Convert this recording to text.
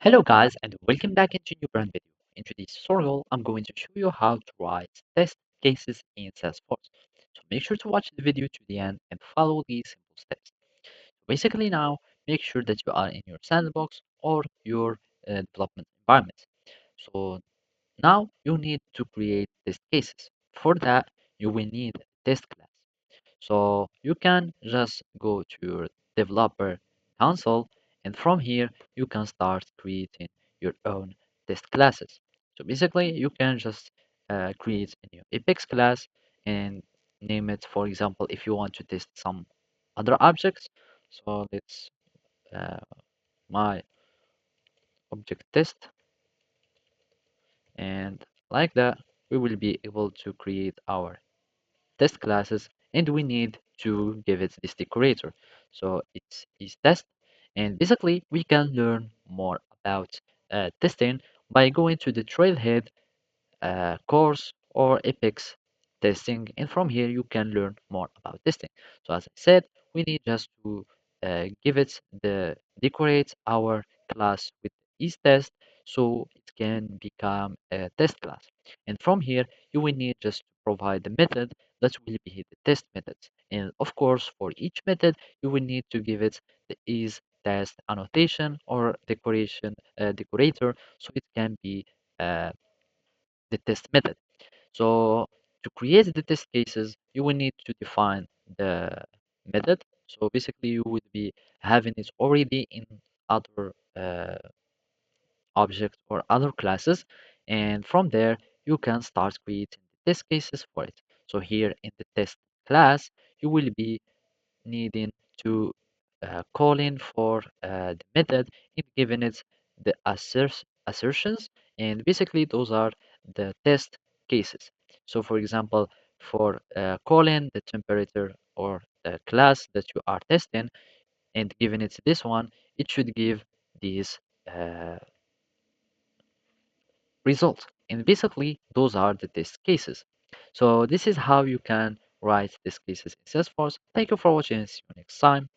Hello guys and welcome back into new brand video. In today's tutorial, I'm going to show you how to write test cases in Salesforce. So make sure to watch the video to the end and follow these simple steps. Basically now, make sure that you are in your sandbox or your development environment. So now you need to create test cases. For that, you will need a test class. So you can just go to your developer console, and from here you can start creating your own test classes. So basically you can just create a new Apex class and name it, for example, if you want to test some other objects. So let's uh, my object test, and like that we will be able to create our test classes, and we need to give it this decorator. So it's is test, and basically we can learn more about testing by going to the trailhead course or Apex testing, and from here you can learn more about testing. So as I said, we need just to give it the decorate our class with is test so it can become a test class. And from here you will need just to provide the method that will be the test methods. And of course for each method you will need to give it the is test annotation or decoration decorator so it can be uh, the test method. So to create the test cases, you will need to define the method. So basically, you would be having it already in other objects or other classes, and from there you can start creating the test cases for it. So here in the test class, you will be needing to call in for the method and giving it the assertions, and basically those are the test cases. So for example, for calling the temperature or the class that you are testing and giving it this one, it should give these uh, results, and basically those are the test cases. So this is how you can write test cases in Salesforce. Thank you for watching, see you next time.